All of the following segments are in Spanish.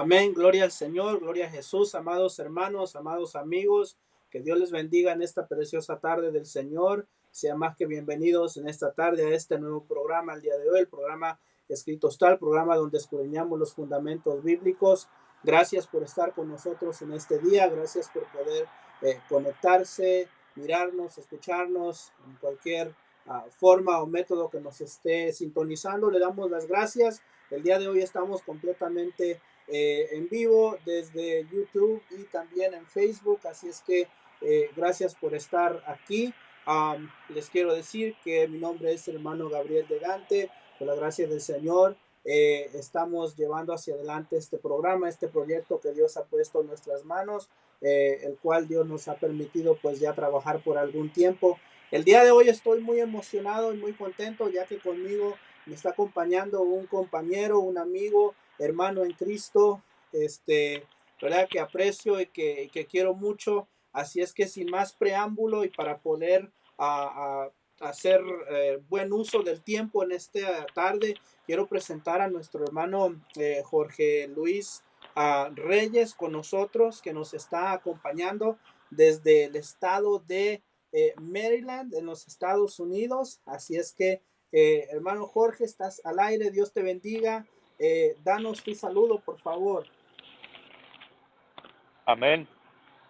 Amén, gloria al Señor, gloria a Jesús, amados hermanos, amados amigos, que Dios les bendiga en esta preciosa tarde del Señor. Sean más que bienvenidos en esta tarde a este nuevo programa, el día de hoy, el programa Escritos Tal, programa donde escudriñamos los fundamentos bíblicos. Gracias por estar con nosotros en este día, gracias por poder conectarse, mirarnos, escucharnos en cualquier forma o método que nos esté sintonizando. Le damos las gracias. El día de hoy estamos completamente en vivo desde YouTube y también en Facebook, así es que gracias por estar aquí. Les quiero decir que mi nombre es hermano Gabriel de Gante, por la gracia del Señor. Estamos llevando hacia adelante este programa, este proyecto que Dios ha puesto en nuestras manos, el cual Dios nos ha permitido pues ya trabajar por algún tiempo. El día de hoy estoy muy emocionado y muy contento, ya que conmigo me está acompañando un compañero, un amigo, hermano en Cristo, verdad que aprecio y que quiero mucho. Así es que sin más preámbulo y para poder hacer buen uso del tiempo en esta tarde, quiero presentar a nuestro hermano Jorge Luis Reyes con nosotros, que nos está acompañando desde el estado de Maryland, en los Estados Unidos. Así es que, hermano Jorge, estás al aire, Dios te bendiga. Danos tu saludo, por favor. Amén,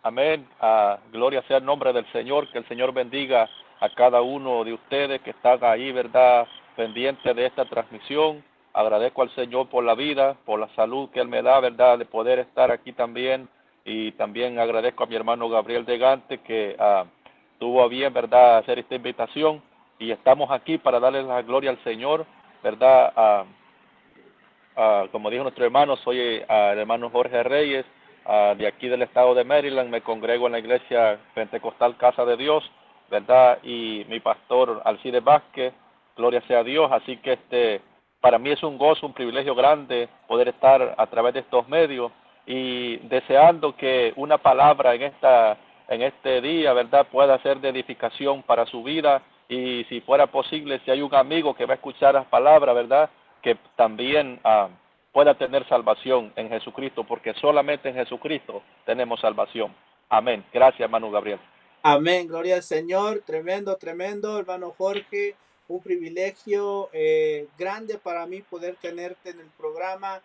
amén. Gloria sea el nombre del Señor, que el Señor bendiga a cada uno de ustedes que están ahí, ¿verdad? Pendiente de esta transmisión. Agradezco al Señor por la vida, por la salud que Él me da, ¿verdad? De poder estar aquí también. Y también agradezco a mi hermano Gabriel de Gante que tuvo a bien, ¿verdad?, hacer esta invitación. Y estamos aquí para darle la gloria al Señor, ¿verdad? Como dijo nuestro hermano, soy el hermano Jorge Reyes, de aquí del estado de Maryland. Me congrego en la iglesia pentecostal Casa de Dios, ¿verdad? Y mi pastor Alcides Vázquez, gloria sea a Dios. Así que para mí es un gozo, un privilegio grande poder estar a través de estos medios y deseando que una palabra en este día, ¿verdad?, pueda ser de edificación para su vida. Y si fuera posible, si hay un amigo que va a escuchar las palabras, ¿verdad?, que también pueda tener salvación en Jesucristo, porque solamente en Jesucristo tenemos salvación. Amén. Gracias, hermano Gabriel. Amén, gloria al Señor, tremendo, tremendo, hermano Jorge, un privilegio grande para mí poder tenerte en el programa.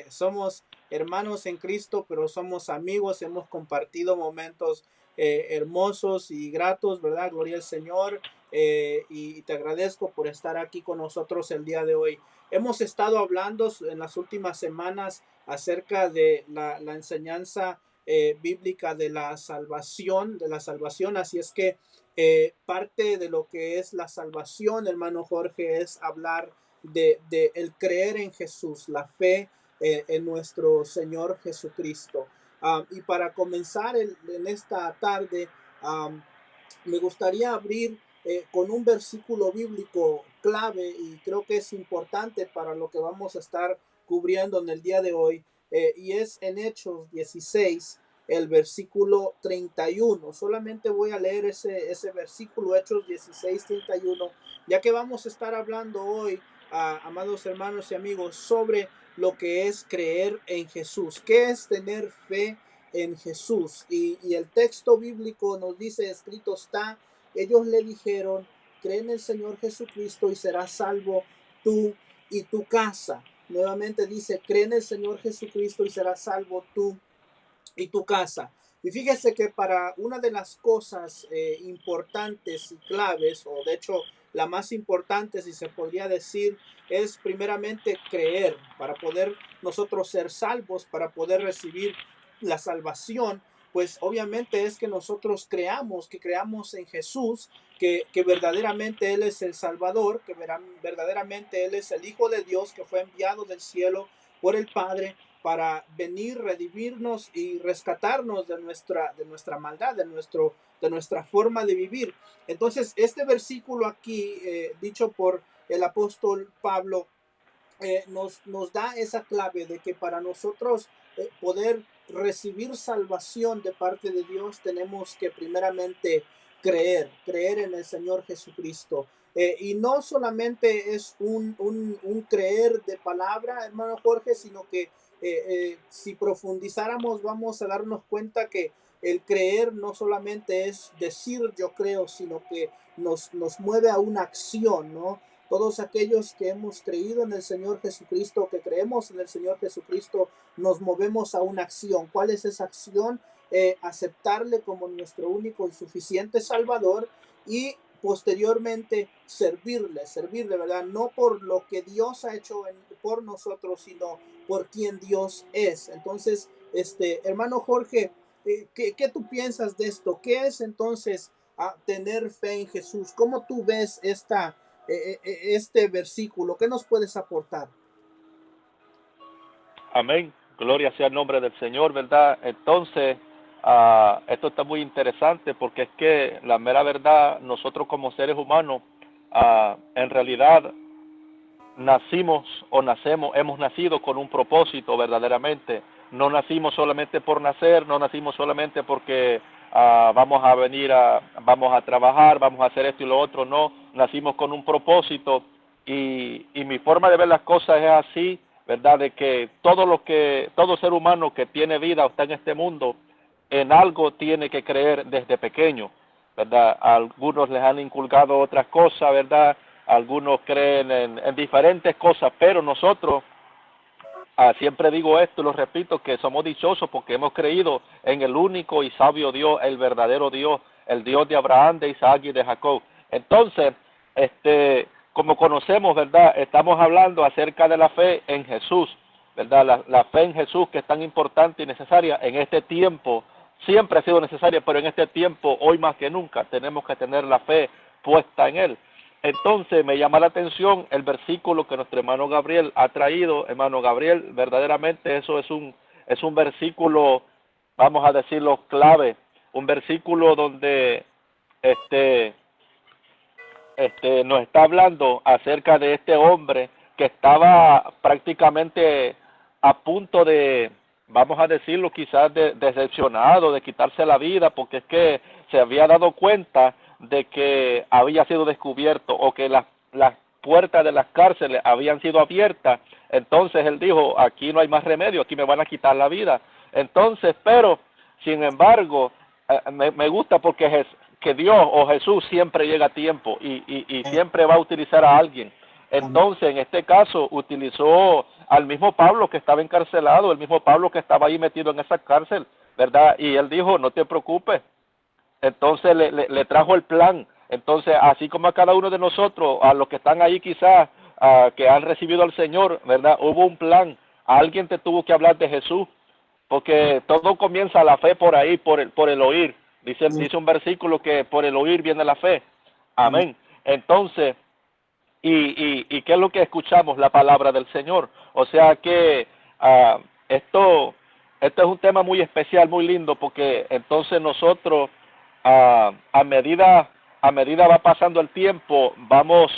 Somos hermanos en Cristo, pero somos amigos, hemos compartido momentos hermosos y gratos, ¿verdad? Gloria al Señor, y te agradezco por estar aquí con nosotros el día de hoy. Hemos estado hablando en las últimas semanas acerca de la enseñanza bíblica de la salvación. Así es que parte de lo que es la salvación, hermano Jorge, es hablar de el creer en Jesús, la fe en nuestro Señor Jesucristo. Y para comenzar en esta tarde, me gustaría abrir con un versículo bíblico clave y creo que es importante para lo que vamos a estar cubriendo en el día de hoy, y es en Hechos 16, el versículo 31. Solamente voy a leer ese versículo, Hechos 16, 31, ya que vamos a estar hablando hoy, amados hermanos y amigos, sobre lo que es creer en Jesús. ¿Qué es tener fe en Jesús? Y el texto bíblico nos dice, escrito está, ellos le dijeron, cree en el Señor Jesucristo y serás salvo tú y tu casa. Nuevamente dice, cree en el Señor Jesucristo y serás salvo tú y tu casa. Y fíjese que para una de las cosas importantes y claves, o de hecho la más importante, si se podría decir, es primeramente creer para poder nosotros ser salvos, para poder recibir la salvación. Pues obviamente es que nosotros que creamos en Jesús, que verdaderamente Él es el Salvador, que verdaderamente Él es el Hijo de Dios que fue enviado del cielo por el Padre para venir, redimirnos y rescatarnos de nuestra maldad, de nuestra forma de vivir. Entonces, este versículo aquí, dicho por el apóstol Pablo, nos da esa clave de que para nosotros poder recibir salvación de parte de Dios, tenemos que primeramente creer en el Señor Jesucristo. Y no solamente es un creer de palabra, hermano Jorge, sino que si profundizáramos vamos a darnos cuenta que el creer no solamente es decir yo creo, sino que nos mueve a una acción, ¿no? Todos aquellos que hemos creído en el Señor Jesucristo, que creemos en el Señor Jesucristo, nos movemos a una acción. ¿Cuál es esa acción? Aceptarle como nuestro único y suficiente Salvador y posteriormente servirle, ¿verdad? No por lo que Dios ha hecho por nosotros, sino por quien Dios es. Entonces, hermano Jorge, ¿qué tú piensas de esto? ¿Qué es entonces tener fe en Jesús? ¿Cómo tú ves este versículo? ¿Qué nos puedes aportar? Amén. Gloria sea el nombre del Señor, ¿verdad? Entonces, esto está muy interesante porque es que la mera verdad, nosotros como seres humanos, en realidad nacimos o nacemos, hemos nacido con un propósito verdaderamente. No nacimos solamente por nacer, no nacimos solamente porque vamos a trabajar, vamos a hacer esto y lo otro, no, nacimos con un propósito y mi forma de ver las cosas es así, ¿verdad? De que todo ser humano que tiene vida o está en este mundo, en algo tiene que creer desde pequeño, ¿verdad? A algunos les han inculcado otras cosas, ¿verdad? Algunos creen en diferentes cosas, pero nosotros, siempre digo esto y lo repito, que somos dichosos porque hemos creído en el único y sabio Dios, el verdadero Dios, el Dios de Abraham, de Isaac y de Jacob. Entonces, como conocemos, ¿verdad? Estamos hablando acerca de la fe en Jesús, ¿verdad? La fe en Jesús que es tan importante y necesaria en este tiempo, siempre ha sido necesaria, pero en este tiempo, hoy más que nunca, tenemos que tener la fe puesta en Él. Entonces me llama la atención el versículo que nuestro hermano Gabriel ha traído. Hermano Gabriel, verdaderamente eso es un versículo, vamos a decirlo, clave, un versículo donde este, nos está hablando acerca de este hombre que estaba prácticamente a punto de, vamos a decirlo, quizás decepcionado, de quitarse la vida, porque es que se había dado cuenta de que había sido descubierto o que las puertas de las cárceles habían sido abiertas. Entonces él dijo, aquí no hay más remedio, aquí me van a quitar la vida. Entonces, pero, sin embargo, me gusta porque que Dios o Jesús siempre llega a tiempo y siempre va a utilizar a alguien. Amén. Entonces, en este caso, utilizó al mismo Pablo que estaba encarcelado, el mismo Pablo que estaba ahí metido en esa cárcel, ¿verdad? Y él dijo, no te preocupes. Entonces le trajo el plan. Entonces, así como a cada uno de nosotros, a los que están ahí quizás, que han recibido al Señor, ¿verdad? Hubo un plan. Alguien te tuvo que hablar de Jesús, porque todo comienza la fe por ahí, por el oír. Dice un versículo que por el oír viene la fe. Amén. Amén. Entonces, ¿y qué es lo que escuchamos? La palabra del Señor. O sea que esto es un tema muy especial, muy lindo, porque entonces nosotros, a medida va pasando el tiempo, vamos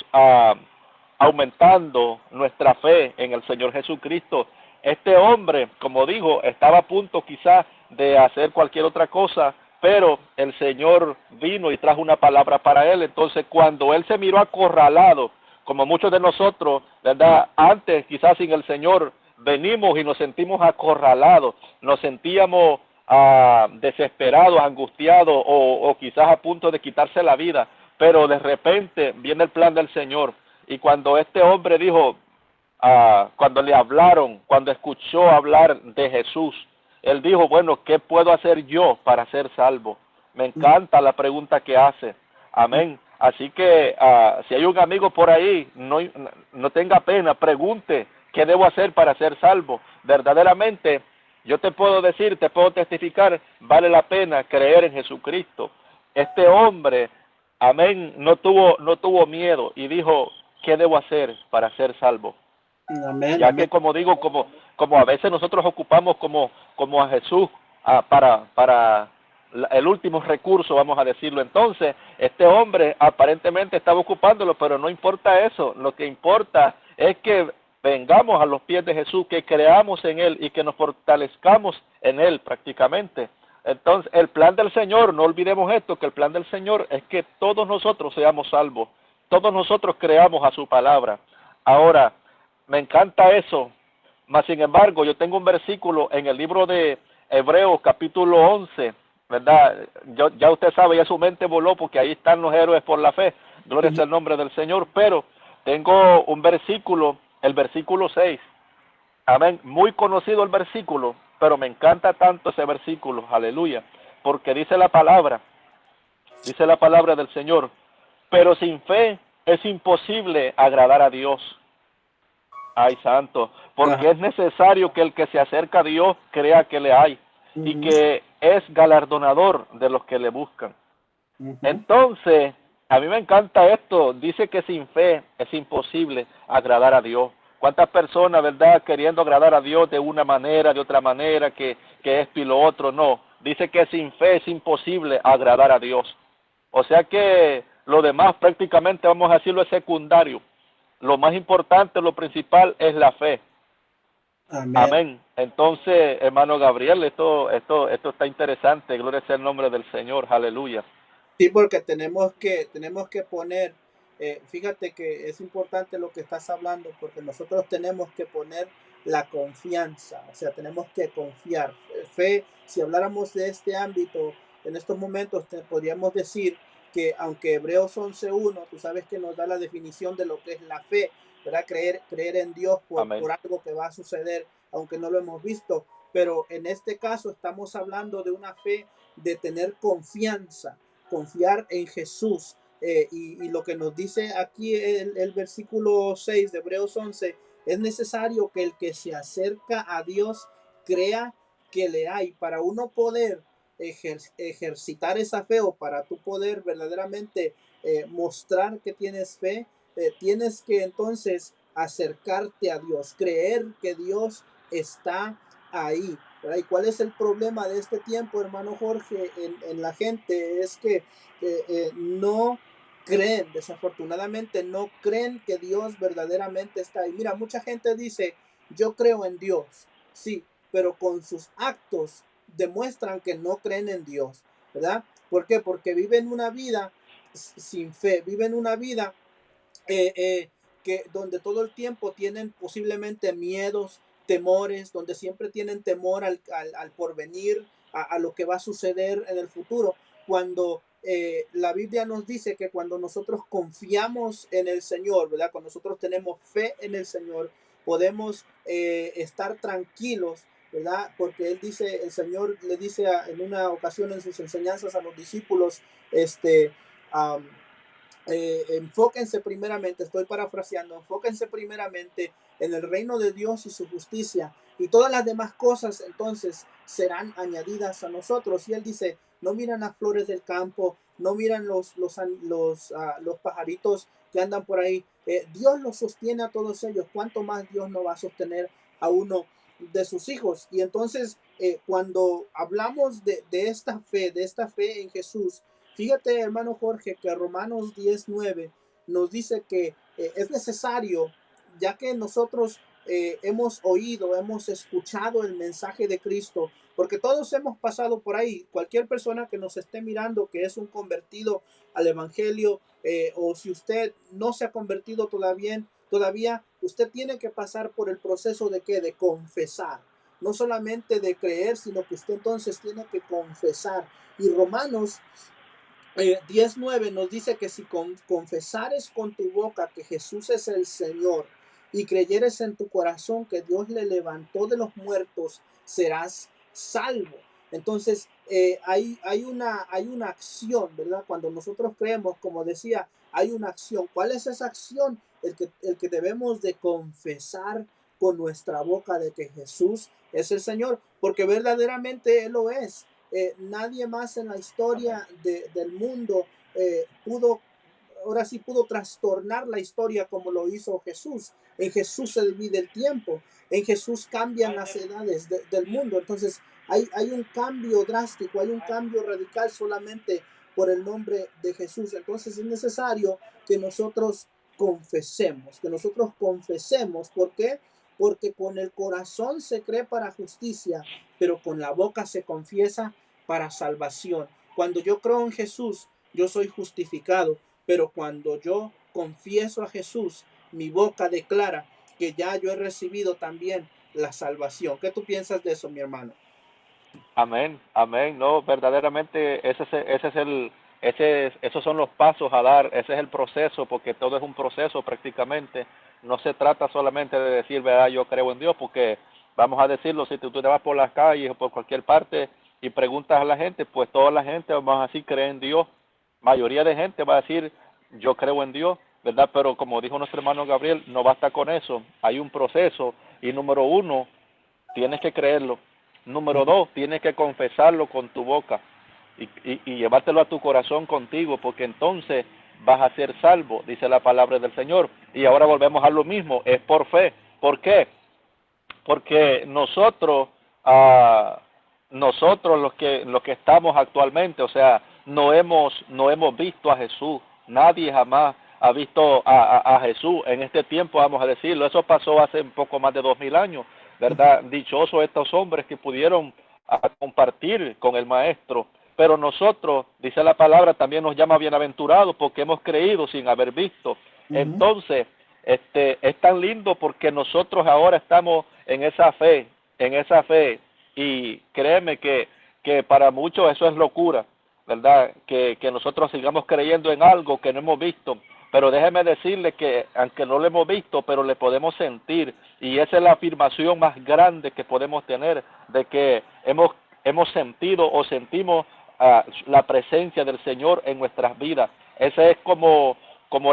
aumentando nuestra fe en el Señor Jesucristo. Este hombre, como dijo, estaba a punto quizás de hacer cualquier otra cosa, pero el Señor vino y trajo una palabra para él. Entonces, cuando él se miró acorralado, como muchos de nosotros, ¿verdad? Antes, quizás sin el Señor, venimos y nos sentimos acorralados, nos sentíamos desesperados, angustiados o quizás a punto de quitarse la vida, pero de repente viene el plan del Señor. Y cuando este hombre dijo, cuando le hablaron, cuando escuchó hablar de Jesús, él dijo, bueno, ¿qué puedo hacer yo para ser salvo? Me encanta la pregunta que hace. Amén. Así que si hay un amigo por ahí, no tenga pena, pregunte, ¿qué debo hacer para ser salvo? Verdaderamente, yo te puedo decir, te puedo testificar, vale la pena creer en Jesucristo. Este hombre, amén, no tuvo miedo y dijo, ¿qué debo hacer para ser salvo? Amén. Ya Amén. que como digo, como a veces nosotros ocupamos como a Jesús para el último recurso, vamos a decirlo. Entonces, este hombre aparentemente estaba ocupándolo, pero no importa eso. Lo que importa es que vengamos a los pies de Jesús, que creamos en Él y que nos fortalezcamos en Él prácticamente. Entonces, el plan del Señor, no olvidemos esto, que el plan del Señor es que todos nosotros seamos salvos, todos nosotros creamos a su palabra. Ahora, me encanta eso, Mas, sin embargo, yo tengo un versículo en el libro de Hebreos, capítulo 11, ¿verdad? Ya usted sabe, ya su mente voló porque ahí están los héroes por la fe. Gloria Ujú. sea el nombre del Señor. Pero tengo un versículo, el versículo 6. Amén. Muy conocido el versículo, pero me encanta tanto ese versículo. Aleluya. Porque dice la palabra del Señor. Pero sin fe es imposible agradar a Dios. Ay, santo, Ajá. porque es necesario que el que se acerca a Dios crea que le hay y Ujú, que es galardonador de los que le buscan. ujú. Entonces, a mí me encanta esto, dice que sin fe es imposible agradar a Dios. ¿Cuántas personas, verdad, queriendo agradar a Dios de una manera, de otra manera, que esto y lo otro? No, dice que sin fe es imposible agradar a Dios. O sea que lo demás prácticamente, vamos a decirlo, es secundario. Lo más importante, lo principal es la fe. Amén. Amén. Entonces, hermano Gabriel, esto está interesante. Gloria sea el nombre del Señor. Aleluya. Sí, porque tenemos que poner, fíjate que es importante lo que estás hablando, porque nosotros tenemos que poner la confianza, o sea, tenemos que confiar. Fe, si habláramos de este ámbito, en estos momentos podríamos decir que aunque Hebreos 11:1, tú sabes que nos da la definición de lo que es la fe, ¿verdad? Creer en Dios Amén. por algo que va a suceder, aunque no lo hemos visto, pero en este caso estamos hablando de una fe de tener confianza, confiar en Jesús. Y lo que nos dice aquí el versículo 6 de Hebreos 11, es necesario que el que se acerca a Dios crea que le hay. Para uno poder ejercitar esa fe, o para tú poder verdaderamente mostrar que tienes fe, tienes que entonces acercarte a Dios, creer que Dios está ahí, ¿verdad? ¿Y cuál es el problema de este tiempo, hermano Jorge, en la gente? Es que no creen, desafortunadamente no creen que Dios verdaderamente está ahí. Mira, mucha gente dice, yo creo en Dios, sí, pero con sus actos demuestran que no creen en Dios, ¿verdad? ¿Por qué? Porque viven una vida sin fe, viven una vida eh, eh, que donde todo el tiempo tienen posiblemente miedos, temores, donde siempre tienen temor al porvenir, a lo que va a suceder en el futuro, cuando la Biblia nos dice que cuando nosotros confiamos en el Señor, ¿verdad? Cuando nosotros tenemos fe en el Señor, podemos estar tranquilos, ¿verdad? Porque él dice, el Señor le dice en una ocasión en sus enseñanzas a los discípulos, este, um, enfóquense primeramente, estoy parafraseando, enfóquense primeramente en el reino de Dios y su justicia, y todas las demás cosas entonces serán añadidas a nosotros. Y él dice, no miran las flores del campo, no miran los pajaritos que andan por ahí. Dios los sostiene a todos ellos. ¿Cuánto más Dios no va a sostener a uno de sus hijos? Y entonces, cuando hablamos de esta fe en Jesús, fíjate, hermano Jorge, que Romanos 10:9 nos dice que es necesario, ya que nosotros hemos oído, hemos escuchado el mensaje de Cristo, porque todos hemos pasado por ahí. Cualquier persona que nos esté mirando, que es un convertido al Evangelio, o si usted no se ha convertido todavía usted tiene que pasar por el proceso de qué, de confesar. No solamente de creer, sino que usted entonces tiene que confesar. Y Romanos 10:9 nos dice que si confesares con tu boca que Jesús es el Señor y creyeres en tu corazón que Dios le levantó de los muertos, serás salvo. Entonces, hay una acción, ¿verdad? Cuando nosotros creemos, como decía, hay una acción. ¿Cuál es esa acción? El que debemos de confesar con nuestra boca de que Jesús es el Señor, porque verdaderamente Él lo es. Nadie más en la Amén. historia del mundo ahora sí pudo trastornar la historia como lo hizo Jesús. En Jesús se divide el tiempo, en Jesús cambian las edades del mundo. Entonces hay un cambio drástico, hay un cambio radical solamente por el nombre de Jesús. Entonces es necesario que nosotros confesemos. ¿Por qué? Porque con el corazón se cree para justicia, pero con la boca se confiesa para salvación. Cuando yo creo en Jesús, yo soy justificado, pero cuando yo confieso a Jesús, mi boca declara que ya yo he recibido también la salvación. ¿Qué tú piensas de eso, mi hermano? Amén, amén. No, verdaderamente esos son los pasos a dar, ese es el proceso, porque todo es un proceso prácticamente. No se trata solamente de decir, verdad, yo creo en Dios, porque vamos a decirlo, si tú te vas por las calles o por cualquier parte y preguntas a la gente, pues toda la gente, vamos a decir, cree en Dios. Mayoría de gente va a decir, yo creo en Dios, ¿verdad? Pero como dijo nuestro hermano Gabriel, no basta con eso, hay un proceso y número uno, tienes que creerlo. Número dos, tienes que confesarlo con tu boca y llevártelo a tu corazón contigo, porque entonces vas a ser salvo, dice la palabra del Señor. Y ahora volvemos a lo mismo, es por fe. ¿Por qué? Porque nosotros los que estamos actualmente, o sea, no hemos visto a Jesús, nadie jamás ha visto a Jesús en este tiempo, vamos a decirlo. Eso pasó hace un poco más de 2000 años, ¿verdad? Dichosos estos hombres que pudieron compartir con el Maestro. Pero nosotros, dice la palabra, también nos llama bienaventurados porque hemos creído sin haber visto. Ujú, Entonces, es tan lindo porque nosotros ahora estamos en esa fe, y créeme que para muchos eso es locura, ¿verdad? Que nosotros sigamos creyendo en algo que no hemos visto, pero déjeme decirle que aunque no lo hemos visto, pero le podemos sentir, y esa es la afirmación más grande que podemos tener, de que hemos sentido o sentimos la presencia del Señor en nuestras vidas. Esa es como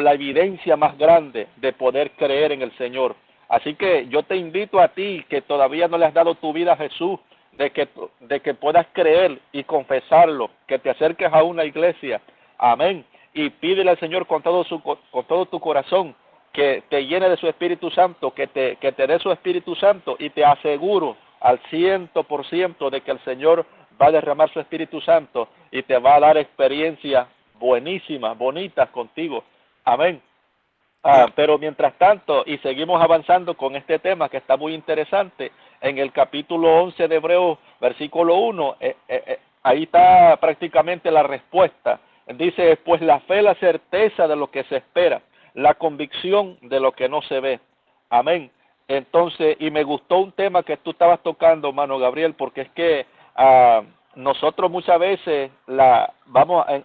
la evidencia más grande de poder creer en el Señor. Así que yo te invito a ti que todavía no le has dado tu vida a Jesús, de que puedas creer y confesarlo, que te acerques a una iglesia, amén, y pídele al Señor con todo tu corazón que te llene de su Espíritu Santo, que te dé su Espíritu Santo, y te aseguro al 100% de que el Señor va a derramar su Espíritu Santo y te va a dar experiencias buenísimas, bonitas contigo. Amén. ah, Pero mientras tanto, y seguimos avanzando con este tema que está muy interesante, en el capítulo 11 de Hebreos, versículo 1, ahí está prácticamente la respuesta. Dice, pues la fe es la certeza de lo que se espera, la convicción de lo que no se ve. Amén. Entonces, y me gustó un tema que tú estabas tocando, hermano Gabriel, porque es que nosotros muchas veces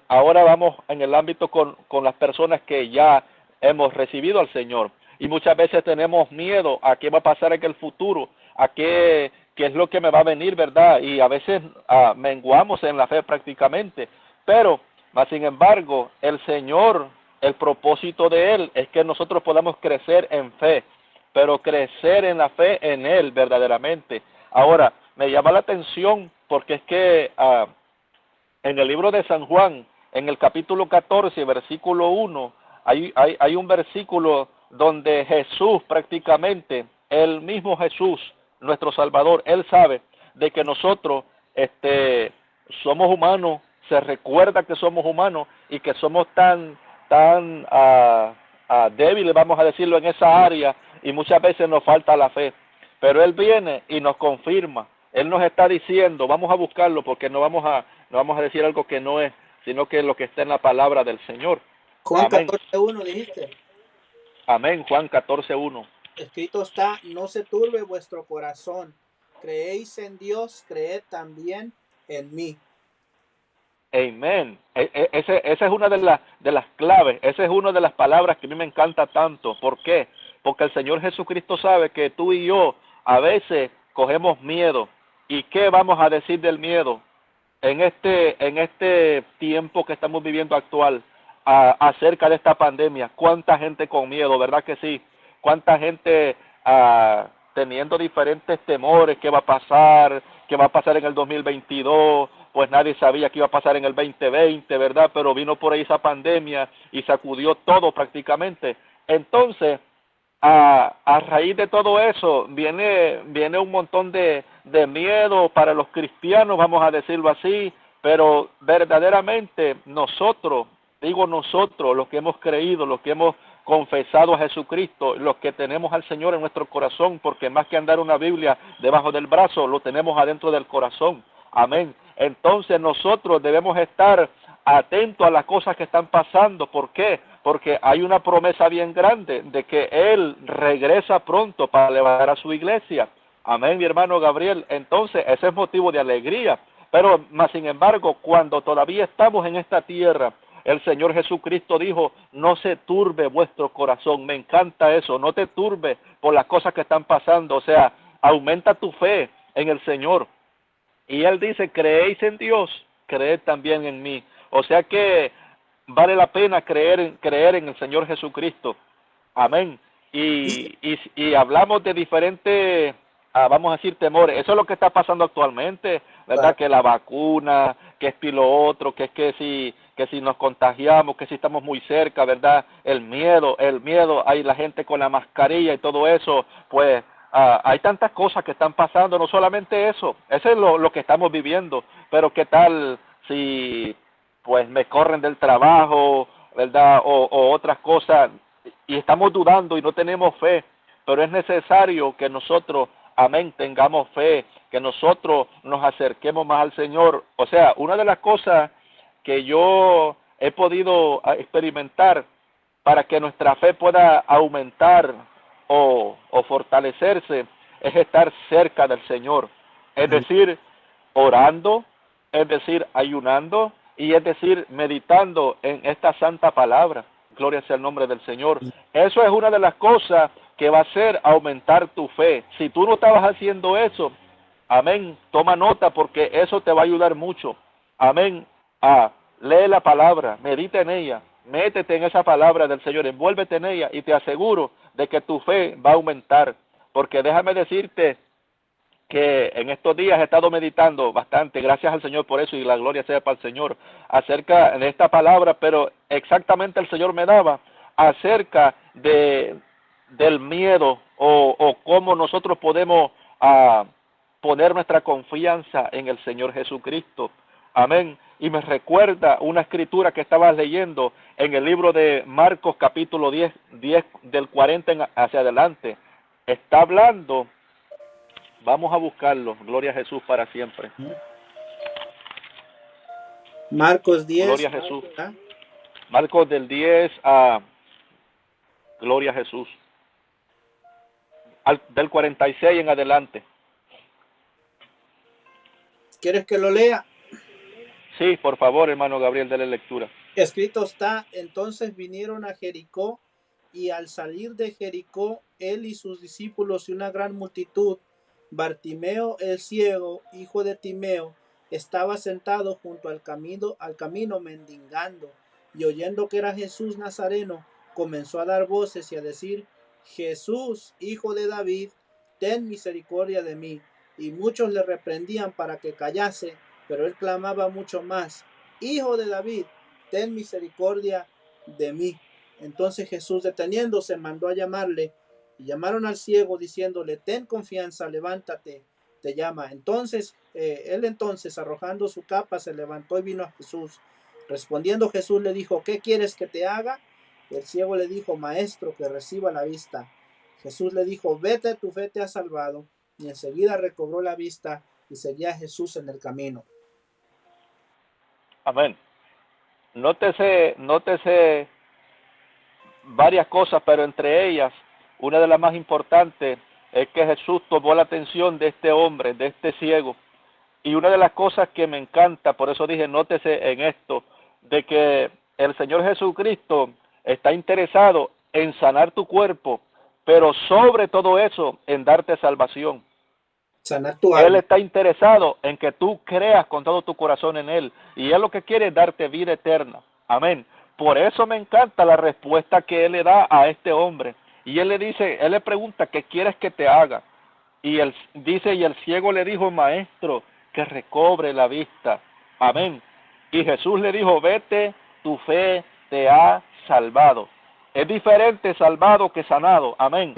ahora vamos en el ámbito con las personas que ya hemos recibido al Señor, y muchas veces tenemos miedo a qué va a pasar en el futuro, a qué es lo que me va a venir, ¿verdad? Y a veces menguamos en la fe prácticamente, pero mas sin embargo el Señor, el propósito de Él es que nosotros podamos crecer en fe, pero crecer en la fe en Él verdaderamente. Ahora, me llama la atención porque es que en el libro de San Juan, en el capítulo 14, versículo 1, hay un versículo donde Jesús prácticamente, el mismo Jesús, nuestro Salvador, Él sabe de que nosotros somos humanos, se recuerda que somos humanos y que somos tan débiles, vamos a decirlo, en esa área, y muchas veces nos falta la fe. Pero Él viene y nos confirma. Él nos está diciendo, vamos a buscarlo porque no vamos a decir algo que no es, sino que es lo que está en la palabra del Señor. Juan Amén. 14:1 dijiste. Amén. Juan 14:1. Escrito está, no se turbe vuestro corazón. Creéis en Dios, creed también en mí. Amén. Esa es una de las claves, esa es una de las palabras que a mí me encanta tanto. ¿Por qué? Porque el Señor Jesucristo sabe que tú y yo a veces cogemos miedo. ¿Y qué vamos a decir del miedo? En este tiempo que estamos viviendo actual, acerca de esta pandemia, cuánta gente con miedo, ¿verdad que sí? Cuánta gente teniendo diferentes temores, qué va a pasar en el 2022, pues nadie sabía qué iba a pasar en el 2020, ¿verdad? Pero vino por ahí esa pandemia y sacudió todo prácticamente. Entonces, a raíz de todo eso viene un montón de miedo para los cristianos, vamos a decirlo así, pero verdaderamente nosotros, digo nosotros, los que hemos creído, los que hemos confesado a Jesucristo, los que tenemos al Señor en nuestro corazón, porque más que andar una Biblia debajo del brazo, lo tenemos adentro del corazón. Amén. Entonces nosotros debemos estar atentos a las cosas que están pasando. ¿Por qué? Porque hay una promesa bien grande de que Él regresa pronto para levantar a su iglesia. Amén, mi hermano Gabriel. Entonces, ese es motivo de alegría. Pero, más sin embargo, cuando todavía estamos en esta tierra, el Señor Jesucristo dijo, no se turbe vuestro corazón. Me encanta eso, no te turbe por las cosas que están pasando. O sea, aumenta tu fe en el Señor. Y Él dice, creéis en Dios, creed también en mí. O sea que vale la pena creer en el Señor Jesucristo. Amén. Y hablamos de diferentes, vamos a decir, temores. Eso es lo que está pasando actualmente, ¿verdad? Claro. Que la vacuna, que esto y lo otro, que es que si nos contagiamos, que si estamos muy cerca, ¿verdad? El miedo, hay la gente con la mascarilla y todo eso, pues hay tantas cosas que están pasando, no solamente eso, eso es lo que estamos viviendo, pero ¿qué tal si pues me corren del trabajo, ¿verdad? O otras cosas, y estamos dudando y no tenemos fe, pero es necesario que nosotros, amén, tengamos fe, que nosotros nos acerquemos más al Señor. O sea, una de las cosas que yo he podido experimentar para que nuestra fe pueda aumentar o fortalecerse es estar cerca del Señor, es decir, orando, es decir, ayunando y es decir, meditando en esta santa palabra. Gloria sea el nombre del Señor. Eso es una de las cosas que va a hacer aumentar tu fe. Si tú no estabas haciendo eso, amén, toma nota porque eso te va a ayudar mucho. Amén. Lee la palabra, medita en ella, métete en esa palabra del Señor, envuélvete en ella y te aseguro de que tu fe va a aumentar. Porque déjame decirte que en estos días he estado meditando bastante, gracias al Señor por eso y la gloria sea para el Señor, acerca de esta palabra, pero exactamente el Señor me daba acerca del miedo o cómo nosotros podemos poner nuestra confianza en el Señor Jesucristo. Amén. Y me recuerda una escritura que estaba leyendo en el libro de Marcos capítulo 10 del 40 hacia adelante. Está hablando. Vamos a buscarlo. Gloria a Jesús para siempre. Marcos 10. Gloria a Jesús. ¿Ah? Marcos del 10 a Gloria a Jesús. Del 46 en adelante. ¿Quieres que lo lea? Sí, por favor, hermano Gabriel, dele lectura. Escrito está, entonces vinieron a Jericó, y al salir de Jericó, él y sus discípulos y una gran multitud, Bartimeo el ciego, hijo de Timeo, estaba sentado junto al camino mendigando, y oyendo que era Jesús Nazareno, comenzó a dar voces y a decir, Jesús, hijo de David, ten misericordia de mí. Y muchos le reprendían para que callase, pero él clamaba mucho más, Hijo de David, ten misericordia de mí. Entonces Jesús, deteniéndose, mandó a llamarle, y llamaron al ciego diciéndole, ten confianza, levántate, te llama. Entonces él arrojando su capa se levantó y vino a Jesús. Respondiendo Jesús le dijo, ¿qué quieres que te haga? El ciego le dijo, maestro, que reciba la vista. Jesús le dijo, vete, tu fe te ha salvado. Y enseguida recobró la vista y seguía a Jesús en el camino. Amén. Nótese varias cosas, pero entre ellas, una de las más importantes es que Jesús tomó la atención de este hombre, de este ciego. Y una de las cosas que me encanta, por eso dije, nótese en esto, de que el Señor Jesucristo está interesado en sanar tu cuerpo, pero sobre todo eso, en darte salvación. Sanar tu Él alma. está interesado en que tú creas con todo tu corazón en Él. Y Él lo que quiere es darte vida eterna. Amén. Por eso me encanta la respuesta que Él le da a este hombre. Y Él le dice, Él le pregunta, ¿qué quieres que te haga? Y él dice, y el ciego le dijo, maestro, que recobre la vista. Amén. Y Jesús le dijo, vete, tu fe te ha salvado. Es diferente salvado que sanado. Amén.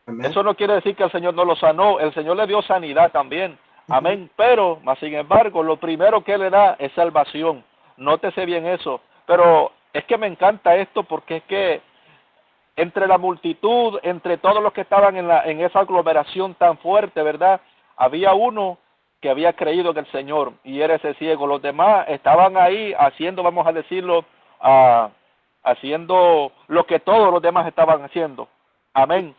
Amén. Eso no quiere decir que el Señor no lo sanó, el Señor le dio sanidad también, amén, pero, más sin embargo, lo primero que le da es salvación, nótese bien eso, pero es que me encanta esto porque es que entre la multitud, entre todos los que estaban en esa aglomeración tan fuerte, ¿verdad? Había uno que había creído en el Señor y era ese ciego, los demás estaban ahí haciendo, vamos a decirlo, haciendo lo que todos los demás estaban haciendo, amén.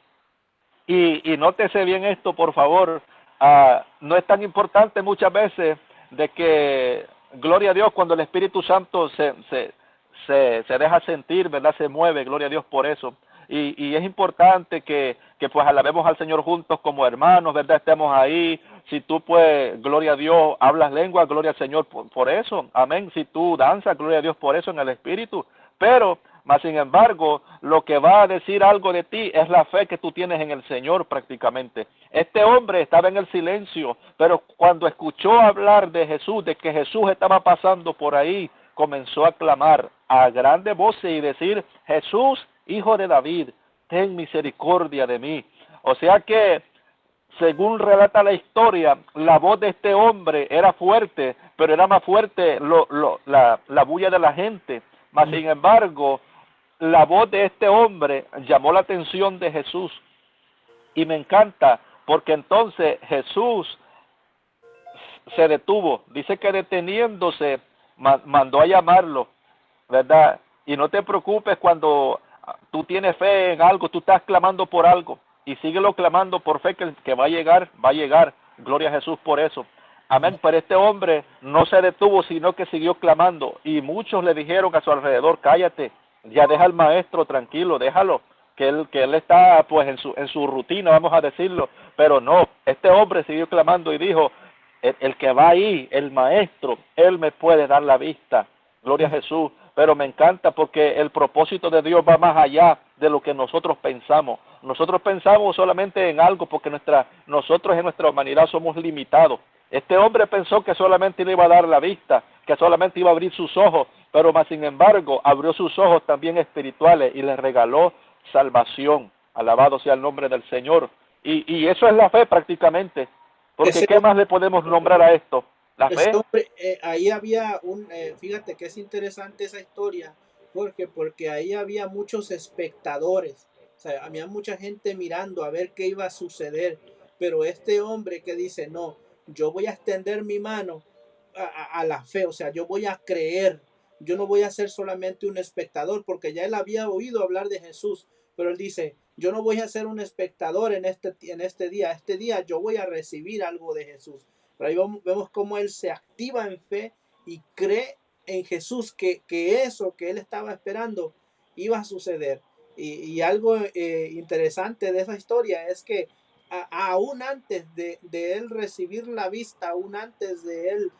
Y nótese bien esto, por favor. No es tan importante muchas veces de que, gloria a Dios, cuando el Espíritu Santo se deja sentir, ¿verdad? Se mueve, gloria a Dios por eso. Y es importante que pues alabemos al Señor juntos como hermanos, ¿verdad? Estemos ahí. Si tú pues, gloria a Dios, hablas lengua, gloria al Señor por eso. Amén. Si tú danzas, gloria a Dios por eso en el Espíritu. Pero mas sin embargo, lo que va a decir algo de ti es la fe que tú tienes en el Señor prácticamente. Este hombre estaba en el silencio, pero cuando escuchó hablar de Jesús, de que Jesús estaba pasando por ahí, comenzó a clamar a grandes voces y decir: Jesús, hijo de David, ten misericordia de mí. O sea que, según relata la historia, la voz de este hombre era fuerte, pero era más fuerte la bulla de la gente. Mas sin embargo, la voz de este hombre llamó la atención de Jesús, y me encanta porque entonces Jesús se detuvo. Dice que deteniéndose mandó a llamarlo, ¿verdad? Y no te preocupes cuando tú tienes fe en algo, tú estás clamando por algo y síguelo clamando por fe que va a llegar, va a llegar. Gloria a Jesús por eso. Amén. Pero este hombre no se detuvo, sino que siguió clamando, y muchos le dijeron a su alrededor: cállate, ya deja al maestro tranquilo, déjalo, que él está pues en su rutina, vamos a decirlo. Pero no, este hombre siguió clamando y dijo: el que va ahí, el maestro, él me puede dar la vista. Gloria a Jesús. Pero me encanta porque el propósito de Dios va más allá de lo que nosotros pensamos. Nosotros pensamos solamente en algo porque nosotros en nuestra humanidad somos limitados. Este hombre pensó que solamente le iba a dar la vista, que solamente iba a abrir sus ojos, pero más sin embargo abrió sus ojos también espirituales y les regaló salvación. Alabado sea el nombre del Señor. Y eso es la fe prácticamente. Porque Ese ¿qué más le podemos nombrar a esto? La Ese fe. hombre, ahí había fíjate que es interesante esa historia, porque ahí había muchos espectadores, o sea, había mucha gente mirando a ver qué iba a suceder, pero este hombre que dice: no, yo voy a extender mi mano a la fe, o sea, yo voy a creer, yo no voy a ser solamente un espectador, porque ya él había oído hablar de Jesús, pero él dice: yo no voy a ser un espectador este día yo voy a recibir algo de Jesús. Pero ahí vemos cómo él se activa en fe y cree en Jesús que eso que él estaba esperando iba a suceder. Y algo interesante de esa historia es que aún antes de él recibir la vista, aún antes de él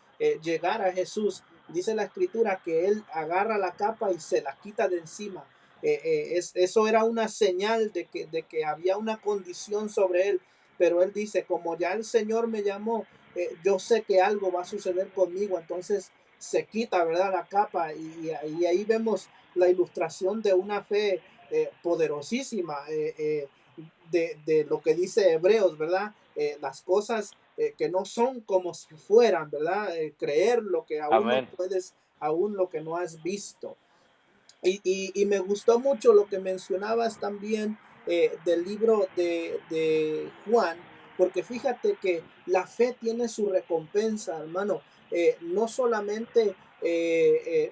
llegar a Jesús, dice la escritura que él agarra la capa y se la quita de encima. Eso era una señal de que había una condición sobre él, pero él dice: como ya el Señor me llamó, yo sé que algo va a suceder conmigo, entonces se quita, ¿verdad?, la capa, y ahí vemos la ilustración de una fe poderosísima, de lo que dice Hebreos, ¿verdad? Las cosas que no son como si fueran, ¿verdad? Creer lo que aún no Amén. puedes, aún lo que no has visto. Y me gustó mucho lo que mencionabas también del libro de Juan, porque fíjate que la fe tiene su recompensa, hermano. No solamente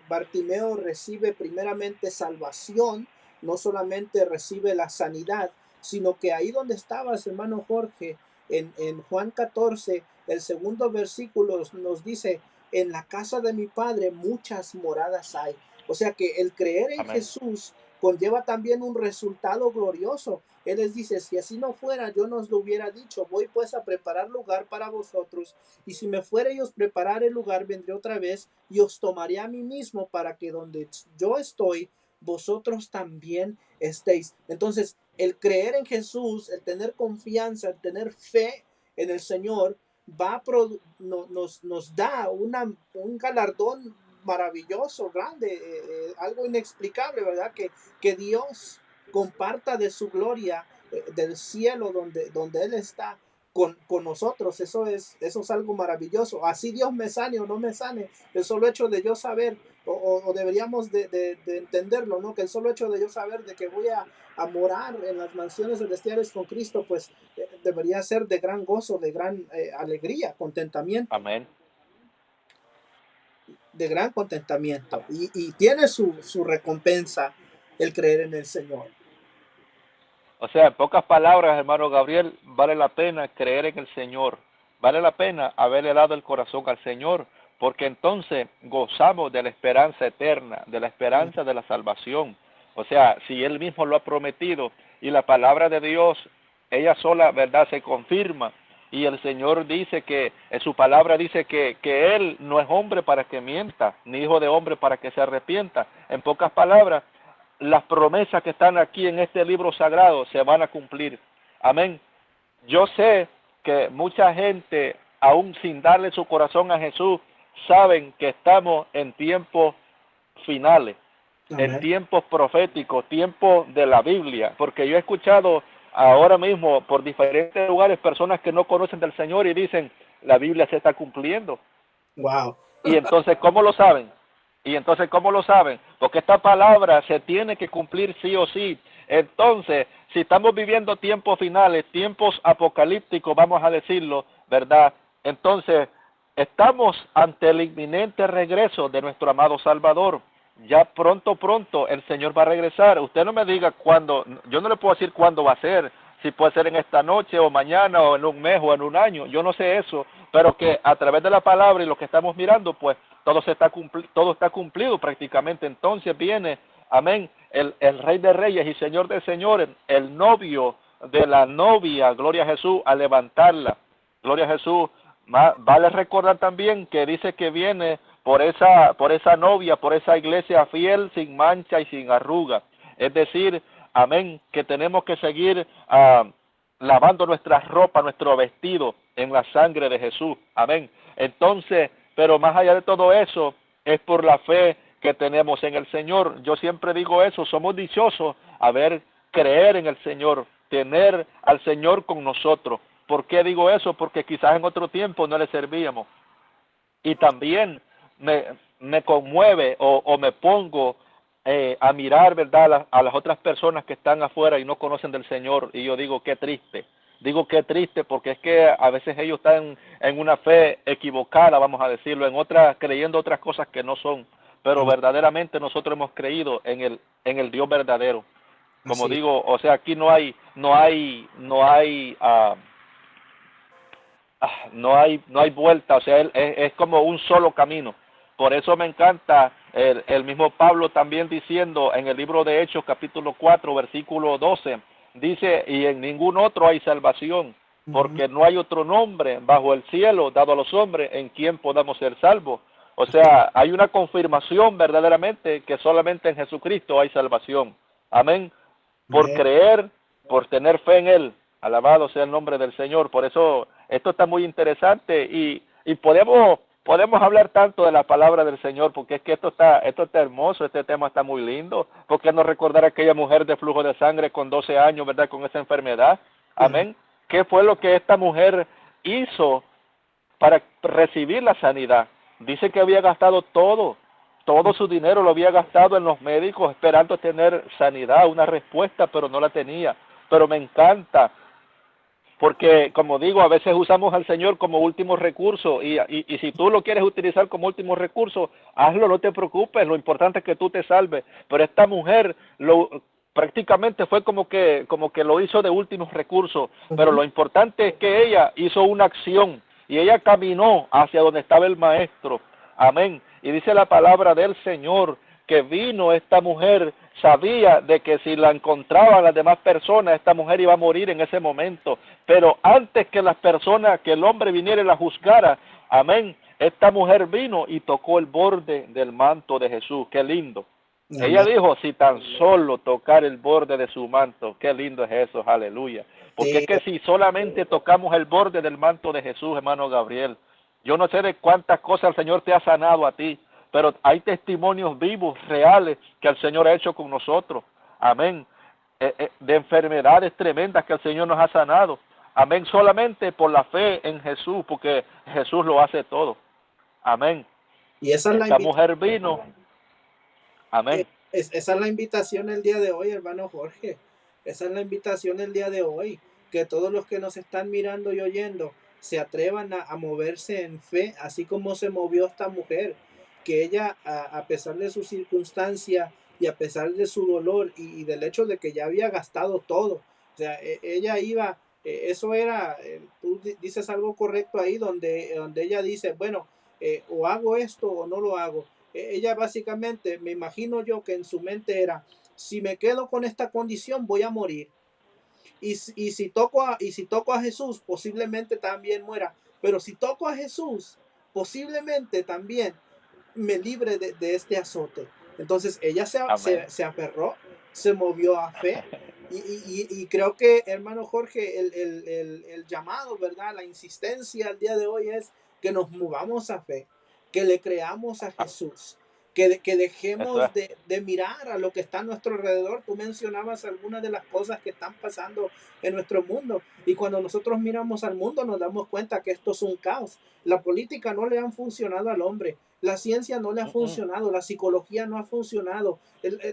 Bartimeo recibe primeramente salvación, no solamente recibe la sanidad, sino que ahí donde estabas, hermano Jorge, en Juan 14, el segundo versículo nos dice: en la casa de mi padre muchas moradas hay. O sea que el creer en Amén. Jesús conlleva también un resultado glorioso. Él les dice: si así no fuera, yo no os lo hubiera dicho. Voy pues a preparar lugar para vosotros. Y si me fuere y os prepararé el lugar, vendré otra vez y os tomaré a mí mismo, para que donde yo estoy, vosotros también estéis. Entonces, el creer en Jesús, el tener confianza, el tener fe en el Señor, nos da un galardón maravilloso, grande, algo inexplicable, ¿verdad? Que Dios comparta de su gloria del cielo donde Él está con nosotros. Eso es algo maravilloso. Así Dios me sane o no me sane, el solo hecho de yo saber, o deberíamos de entenderlo, ¿no? Que el solo hecho de yo saber de que voy a morar en las mansiones celestiales con Cristo, pues debería ser de gran gozo, de gran alegría, contentamiento, Amén. de gran contentamiento. Y tiene su recompensa el creer en el Señor. O sea, en pocas palabras, hermano Gabriel, vale la pena creer en el Señor. Vale la pena haberle dado el corazón al Señor, porque entonces gozamos de la esperanza eterna, de la esperanza de la salvación. O sea, si Él mismo lo ha prometido y la palabra de Dios, ella sola, ¿verdad?, se confirma. Y el Señor dice que, en su palabra dice que Él no es hombre para que mienta, ni hijo de hombre para que se arrepienta. En pocas palabras, las promesas que están aquí en este libro sagrado se van a cumplir. Amén. Yo sé que mucha gente, aún sin darle su corazón a Jesús, saben que estamos en tiempos finales, en Amén. tiempos proféticos, tiempos de la Biblia, porque yo he escuchado ahora mismo por diferentes lugares personas que no conocen del Señor y dicen, la Biblia se está cumpliendo. Wow. Y entonces, ¿cómo lo saben? Y entonces, ¿cómo lo saben? Porque esta palabra se tiene que cumplir sí o sí. Entonces, si estamos viviendo tiempos finales, tiempos apocalípticos, vamos a decirlo, ¿verdad? Entonces, estamos ante el inminente regreso de nuestro amado Salvador. Ya pronto, pronto, el Señor va a regresar. Usted no me diga cuándo, yo no le puedo decir cuándo va a ser, si puede ser en esta noche o mañana o en un mes o en un año, yo no sé eso, pero que a través de la palabra y lo que estamos mirando, pues todo está cumplido prácticamente. Entonces viene, amén, el Rey de Reyes y Señor de Señores, el novio de la novia, gloria a Jesús, a levantarla, gloria a Jesús. Vale recordar también que dice que viene por esa novia, por esa iglesia fiel, sin mancha y sin arruga. Es decir, amén, que tenemos que seguir lavando nuestras ropas, nuestro vestido en la sangre de Jesús. Amén. Entonces, pero más allá de todo eso, es por la fe que tenemos en el Señor. Yo siempre digo eso, somos dichosos a ver, creer en el Señor, tener al Señor con nosotros. ¿Por qué digo eso? Porque quizás en otro tiempo no le servíamos. Y también me conmueve o me pongo a mirar, ¿verdad?, a las otras personas que están afuera y no conocen del Señor. Y yo digo, qué triste. Digo, qué triste, porque es que a veces ellos están en una fe equivocada, vamos a decirlo, en otra, creyendo otras cosas que no son. Pero Amén. verdaderamente nosotros hemos creído en el Dios verdadero. Como Así. digo, o sea, aquí no hay vuelta, o sea, es como un solo camino. Por eso me encanta el mismo Pablo también diciendo en el libro de Hechos capítulo 4 versículo 12, dice, y en ningún otro hay salvación, Ujú. porque no hay otro nombre bajo el cielo dado a los hombres en quien podamos ser salvos. O Así. sea, hay una confirmación verdaderamente que solamente en Jesucristo hay salvación. Amén. Por Amén. creer, por tener fe en Él. Alabado sea el nombre del Señor. Por eso esto está muy interesante y podemos hablar tanto de la palabra del Señor, porque es que esto está hermoso, este tema está muy lindo. ¿Por qué no recordar a aquella mujer de flujo de sangre con 12 años, verdad, con esa enfermedad? Ajá. Amén. ¿Qué fue lo que esta mujer hizo para recibir la sanidad? Dice que había gastado todo su dinero lo había gastado en los médicos esperando tener sanidad, una respuesta, pero no la tenía. Pero me encanta, porque como digo, a veces usamos al Señor como último recurso y si tú lo quieres utilizar como último recurso, hazlo, no te preocupes, lo importante es que tú te salves. Pero esta mujer prácticamente fue como que lo hizo de último recurso, pero Ujú. lo importante es que ella hizo una acción y ella caminó hacia donde estaba el maestro. Amén. Y dice la palabra del Señor que vino esta mujer, sabía de que si la encontraban las demás personas, esta mujer iba a morir en ese momento. Pero antes que las personas, que el hombre viniera y la juzgara, amén, esta mujer vino y tocó el borde del manto de Jesús. Qué lindo. Ella Amén. dijo, si tan solo tocar el borde de su manto, qué lindo es eso, aleluya. Porque es Sí. que si solamente tocamos el borde del manto de Jesús, hermano Gabriel, yo no sé de cuántas cosas el Señor te ha sanado a ti, pero hay testimonios vivos, reales, que el Señor ha hecho con nosotros. Amén. De enfermedades tremendas que el Señor nos ha sanado. Amén. Solamente por la fe en Jesús, porque Jesús lo hace todo. Amén. Y esa es la Esta invitación. mujer vino. Amén. Esa es la invitación el día de hoy, hermano Jorge. Esa es la invitación el día de hoy. Que todos los que nos están mirando y oyendo se atrevan a moverse en fe, así como se movió esta mujer. Que ella, a pesar de su circunstancia y a pesar de su dolor y del hecho de que ya había gastado todo, O sea, ella iba, eso era, tú dices algo correcto ahí donde ella dice, bueno, o hago esto o no lo hago. Ella básicamente, me imagino yo que en su mente era, si me quedo con esta condición voy a morir. Y si toco a Jesús, posiblemente también muera. Pero si toco a Jesús, posiblemente también me libre de este azote. Entonces ella Amén. se aferró, se movió a fe. Y creo que, hermano Jorge, el llamado, ¿verdad? La insistencia al día de hoy es que nos movamos a fe, que le creamos a Jesús, que Eso es. dejemos de mirar a lo que está a nuestro alrededor. Tú mencionabas algunas de las cosas que están pasando en nuestro mundo. Y cuando nosotros miramos al mundo nos damos cuenta que esto es un caos. La política no le han funcionado al hombre. La ciencia no le ha funcionado, la psicología no ha funcionado,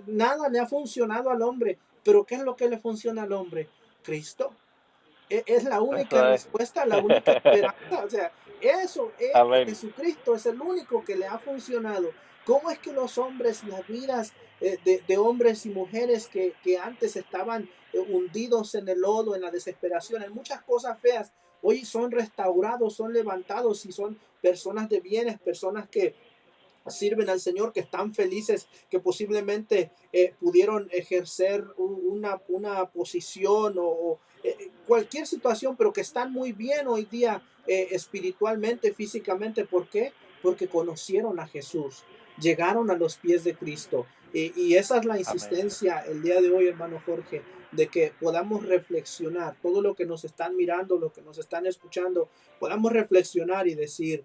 nada le ha funcionado al hombre. Pero ¿qué es lo que le funciona al hombre? Cristo. Es la única Eso es. respuesta, la única esperanza. O sea, eso es, Amén. Jesucristo es el único que le ha funcionado. ¿Cómo es que los hombres, las vidas de hombres y mujeres que antes estaban hundidos en el lodo, en la desesperación, en muchas cosas feas, hoy son restaurados, son levantados y son personas de bienes, personas que sirven al Señor, que están felices, que posiblemente pudieron ejercer una posición o cualquier situación, pero que están muy bien hoy día espiritualmente, físicamente. ¿Por qué? Porque conocieron a Jesús, llegaron a los pies de Cristo. Y esa es la Amén. insistencia el día de hoy, hermano Jorge, de que podamos reflexionar, todo lo que nos están mirando, lo que nos están escuchando, podamos reflexionar y decir,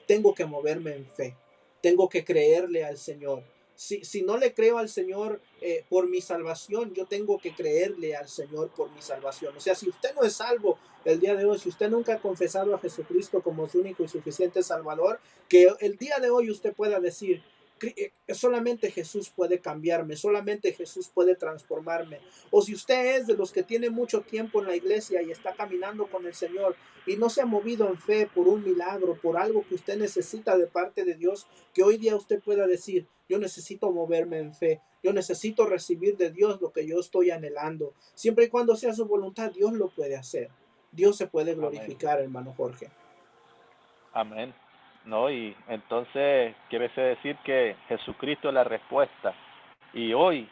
tengo que moverme en fe, tengo que creerle al Señor. Si no le creo al Señor por mi salvación, yo tengo que creerle al Señor por mi salvación. O sea, si usted no es salvo el día de hoy, si usted nunca ha confesado a Jesucristo como su único y suficiente Salvador, que el día de hoy usted pueda decir, solamente Jesús puede cambiarme, solamente Jesús puede transformarme. O si usted es de los que tiene mucho tiempo en la iglesia y está caminando con el Señor y no se ha movido en fe por un milagro, por algo que usted necesita de parte de Dios, que hoy día usted pueda decir, yo necesito moverme en fe, yo necesito recibir de Dios lo que yo estoy anhelando. Siempre y cuando sea su voluntad, Dios lo puede hacer. Dios se puede Amén. glorificar, hermano Jorge. Amén. No, y entonces quiere decir que Jesucristo es la respuesta. Y hoy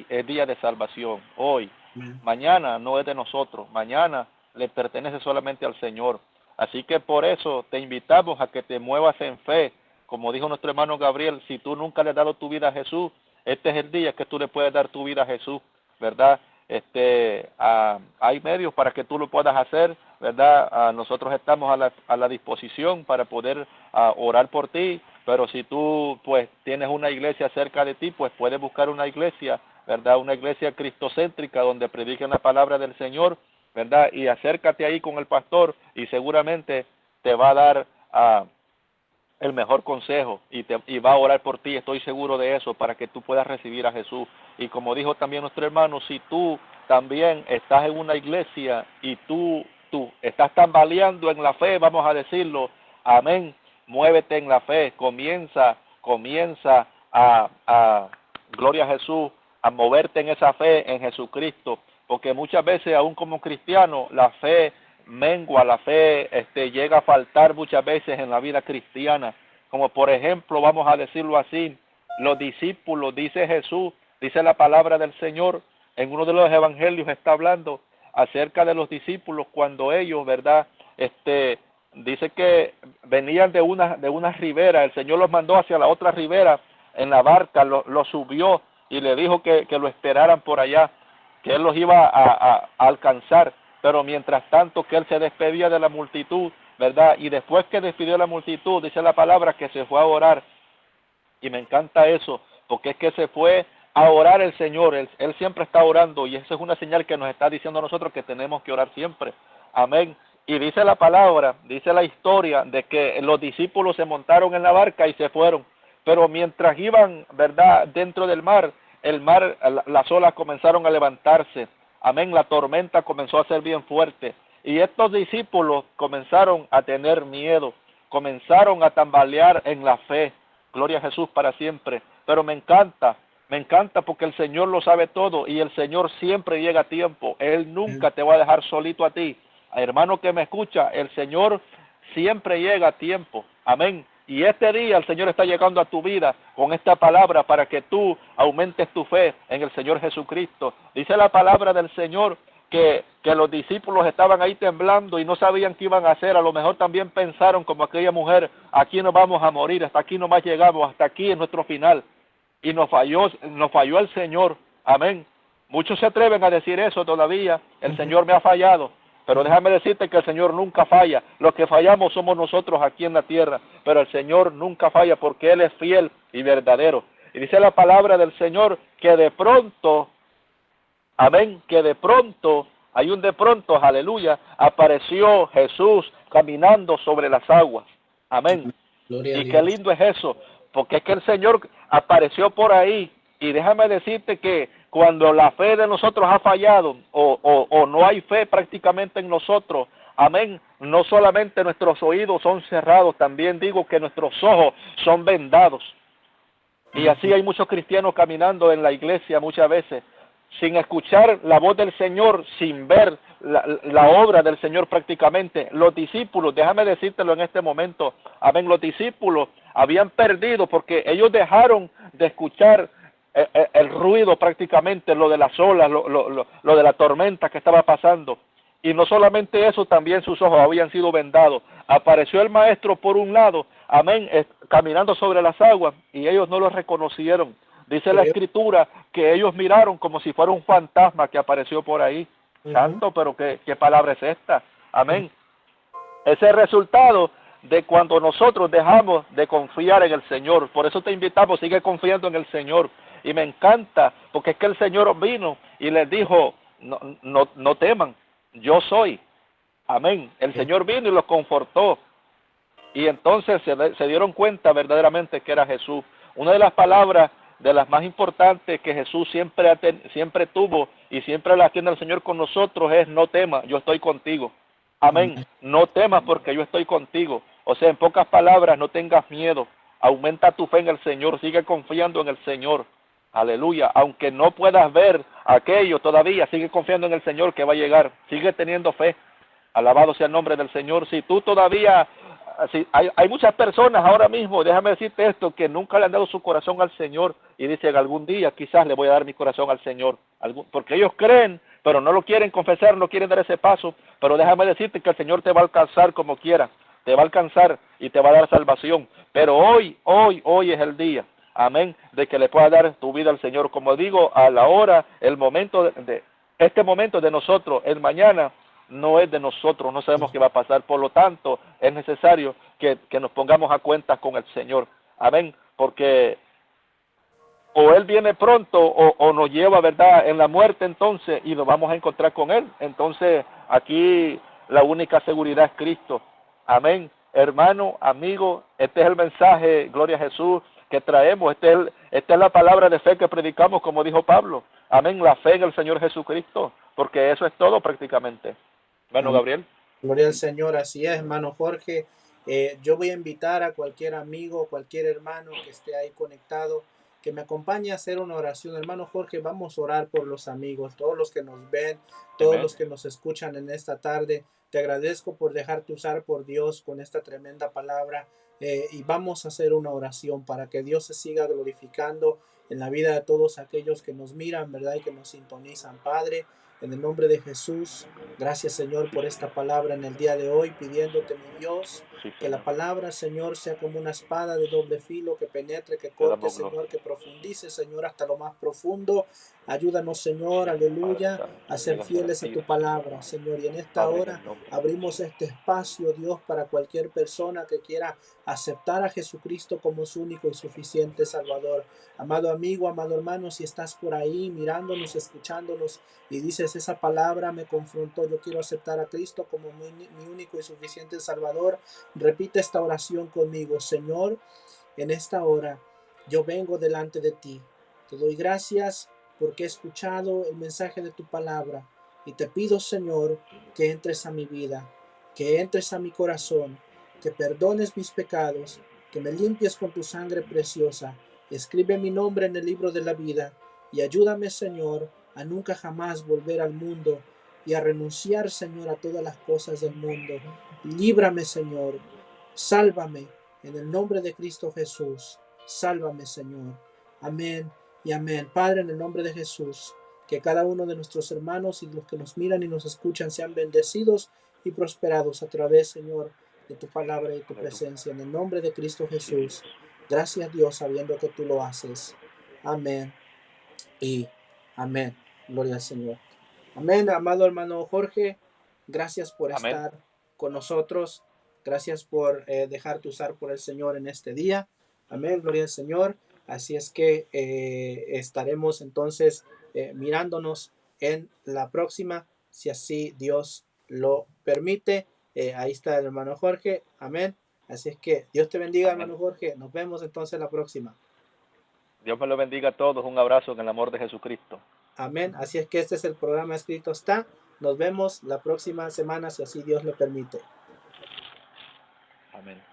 es día de salvación. Hoy. Amén. Mañana no es de nosotros. Mañana le pertenece solamente al Señor. Así que por eso te invitamos a que te muevas en fe. Como dijo nuestro hermano Gabriel, si tú nunca le has dado tu vida a Jesús, este es el día que tú le puedes dar tu vida a Jesús, ¿verdad? Hay medios para que tú lo puedas hacer, ¿verdad? Nosotros estamos a la disposición para poder orar por ti, pero si tú pues tienes una iglesia cerca de ti, pues puedes buscar una iglesia, ¿verdad? Una iglesia cristocéntrica donde prediquen la palabra del Señor, ¿verdad? Y acércate ahí con el pastor y seguramente te va a dar el mejor consejo y va a orar por ti, estoy seguro de eso, para que tú puedas recibir a Jesús. Y como dijo también nuestro hermano, si tú también estás en una iglesia y tú estás tambaleando en la fe, vamos a decirlo, amén, muévete en la fe, comienza gloria a Jesús, a moverte en esa fe en Jesucristo, porque muchas veces aún como cristiano la fe mengua, la fe llega a faltar muchas veces en la vida cristiana, como por ejemplo, vamos a decirlo así, los discípulos, dice Jesús, dice la palabra del Señor, en uno de los evangelios está hablando acerca de los discípulos cuando ellos, ¿verdad? Dice que venían de una ribera, el Señor los mandó hacia la otra ribera en la barca, lo subió y le dijo que lo esperaran por allá, que Él los iba a alcanzar, pero mientras tanto que Él se despedía de la multitud, ¿verdad? Y después que despidió a la multitud, dice la palabra que se fue a orar, y me encanta eso, porque es que se fue a orar el Señor, él siempre está orando, y eso es una señal que nos está diciendo a nosotros que tenemos que orar siempre, amén. Y dice la palabra, dice la historia de que los discípulos se montaron en la barca y se fueron, pero mientras iban, ¿verdad?, dentro del mar, las olas comenzaron a levantarse, amén, la tormenta comenzó a ser bien fuerte, y estos discípulos comenzaron a tener miedo, comenzaron a tambalear en la fe, gloria a Jesús para siempre, pero me encanta Me encanta porque el Señor lo sabe todo y el Señor siempre llega a tiempo. Él nunca te va a dejar solito a ti. Hermano que me escucha, el Señor siempre llega a tiempo. Amén. Y este día el Señor está llegando a tu vida con esta palabra para que tú aumentes tu fe en el Señor Jesucristo. Dice la palabra del Señor que los discípulos estaban ahí temblando y no sabían qué iban a hacer. A lo mejor también pensaron como aquella mujer, aquí nos vamos a morir, hasta aquí nomás llegamos, hasta aquí es nuestro final. Y nos falló el Señor. Amén. Muchos se atreven a decir eso todavía. El Señor me ha fallado. Pero déjame decirte que el Señor nunca falla. Los que fallamos somos nosotros aquí en la tierra. Pero el Señor nunca falla porque Él es fiel y verdadero. Y dice la palabra del Señor que de pronto, amén, que de pronto, hay un de pronto, aleluya, apareció Jesús caminando sobre las aguas. Amén. Gloria a Y qué Dios. lindo es eso, porque es que el Señor apareció por ahí. Y déjame decirte que cuando la fe de nosotros ha fallado o no hay fe prácticamente en nosotros, amén, no solamente nuestros oídos son cerrados, también digo que nuestros ojos son vendados. Y así hay muchos cristianos caminando en la iglesia muchas veces, sin escuchar la voz del Señor, sin ver la obra del Señor prácticamente. Los discípulos, déjame decírtelo en este momento, amén, los discípulos habían perdido porque ellos dejaron de escuchar el ruido prácticamente, lo de las olas, lo de la tormenta que estaba pasando. Y no solamente eso, también sus ojos habían sido vendados. Apareció el maestro por un lado, amén, caminando sobre las aguas, y ellos no lo reconocieron. Dice la escritura que ellos miraron como si fuera un fantasma que apareció por ahí. Santo, pero ¿qué palabra es esta? Amén. Ese es el resultado de cuando nosotros dejamos de confiar en el Señor. Por eso te invitamos, sigue confiando en el Señor. Y me encanta, porque es que el Señor vino y les dijo, no teman, yo soy. Amén. El Señor vino y los confortó. Y entonces se dieron cuenta verdaderamente que era Jesús. Una de las palabras de las más importantes que Jesús siempre tuvo y siempre la tiene el Señor con nosotros es: no temas, yo estoy contigo. Amén. No temas porque yo estoy contigo. O sea, en pocas palabras, no tengas miedo. Aumenta tu fe en el Señor, sigue confiando en el Señor. Aleluya. Aunque no puedas ver aquello todavía, sigue confiando en el Señor que va a llegar. Sigue teniendo fe. Alabado sea el nombre del Señor. Si tú todavía, si hay muchas personas ahora mismo, déjame decirte esto, que nunca le han dado su corazón al Señor y dicen: algún día quizás le voy a dar mi corazón al Señor. Porque ellos creen, pero no lo quieren confesar, no quieren dar ese paso. Pero déjame decirte que el Señor te va a alcanzar como quiera. Te va a alcanzar y te va a dar salvación. Pero hoy es el día, amén, de que le puedas dar tu vida al Señor. Como digo, a la hora, el momento este momento de nosotros, el mañana no es de nosotros, no sabemos qué va a pasar. Por lo tanto, es necesario que nos pongamos a cuentas con el Señor. Amén, porque o Él viene pronto o nos lleva, ¿verdad?, en la muerte entonces, y nos vamos a encontrar con Él. Entonces, aquí la única seguridad es Cristo. Amén. Hermano, amigo, este es el mensaje, gloria a Jesús, que traemos. Esta es la palabra de fe que predicamos, como dijo Pablo. Amén, la fe en el Señor Jesucristo, porque eso es todo prácticamente. Bueno, Gabriel. Gloria al Señor, así es, hermano Jorge. Yo voy a invitar a cualquier amigo, cualquier hermano que esté ahí conectado, que me acompañe a hacer una oración. Hermano Jorge, vamos a orar por los amigos, todos los que nos ven, todos Amén. los que nos escuchan en esta tarde. Te agradezco por dejarte usar por Dios con esta tremenda palabra. Y vamos a hacer una oración para que Dios se siga glorificando en la vida de todos aquellos que nos miran, ¿verdad? Y que nos sintonizan. Padre, en el nombre de Jesús, gracias, Señor, por esta palabra en el día de hoy, pidiéndote, mi Dios, Sí, que la Señor. palabra, Señor, sea como una espada de doble filo, que penetre, que Te corte, damos gloria. Señor, que profundice, Señor, hasta lo más profundo. Ayúdanos, Señor, Padre aleluya, a Santo, ser llega hasta fieles a ti, tu palabra, Señor. Y en esta Padre, en hora el nombre de abrimos este espacio, Dios, para cualquier persona que quiera aceptar a Jesucristo como su único y suficiente Salvador. Amado amigo, amado hermano, si estás por ahí mirándonos, escuchándonos y dices: esa palabra me confrontó, yo quiero aceptar a Cristo como mi único y suficiente Salvador, repite esta oración conmigo. Señor, en esta hora yo vengo delante de ti, te doy gracias porque he escuchado el mensaje de tu palabra y te pido, Señor, que entres a mi vida, que entres a mi corazón, que perdones mis pecados, que me limpies con tu sangre preciosa, Escribe mi nombre en el libro de la vida y ayúdame, Señor, a nunca jamás volver al mundo y a renunciar, Señor, a todas las cosas del mundo. Líbrame, Señor. Sálvame en el nombre de Cristo Jesús. Sálvame, Señor. Amén y amén. Padre, en el nombre de Jesús, que cada uno de nuestros hermanos y los que nos miran y nos escuchan sean bendecidos y prosperados a través, Señor, de tu palabra y tu presencia. En el nombre de Cristo Jesús. Gracias, Dios, sabiendo que tú lo haces. Amén y amén. Gloria al Señor. Amén, amado hermano Jorge. Gracias por Amén. estar con nosotros. Gracias por dejarte usar por el Señor en este día. Amén, gloria al Señor. Así es que estaremos entonces mirándonos en la próxima, si así Dios lo permite. Ahí está el hermano Jorge. Amén. Así es que Dios te bendiga, Amén. hermano Jorge. Nos vemos entonces la próxima. Dios me lo bendiga a todos. Un abrazo en el amor de Jesucristo. Amén. Así es que este es el programa Escrito Está. Nos vemos la próxima semana, si así Dios lo permite. Amén.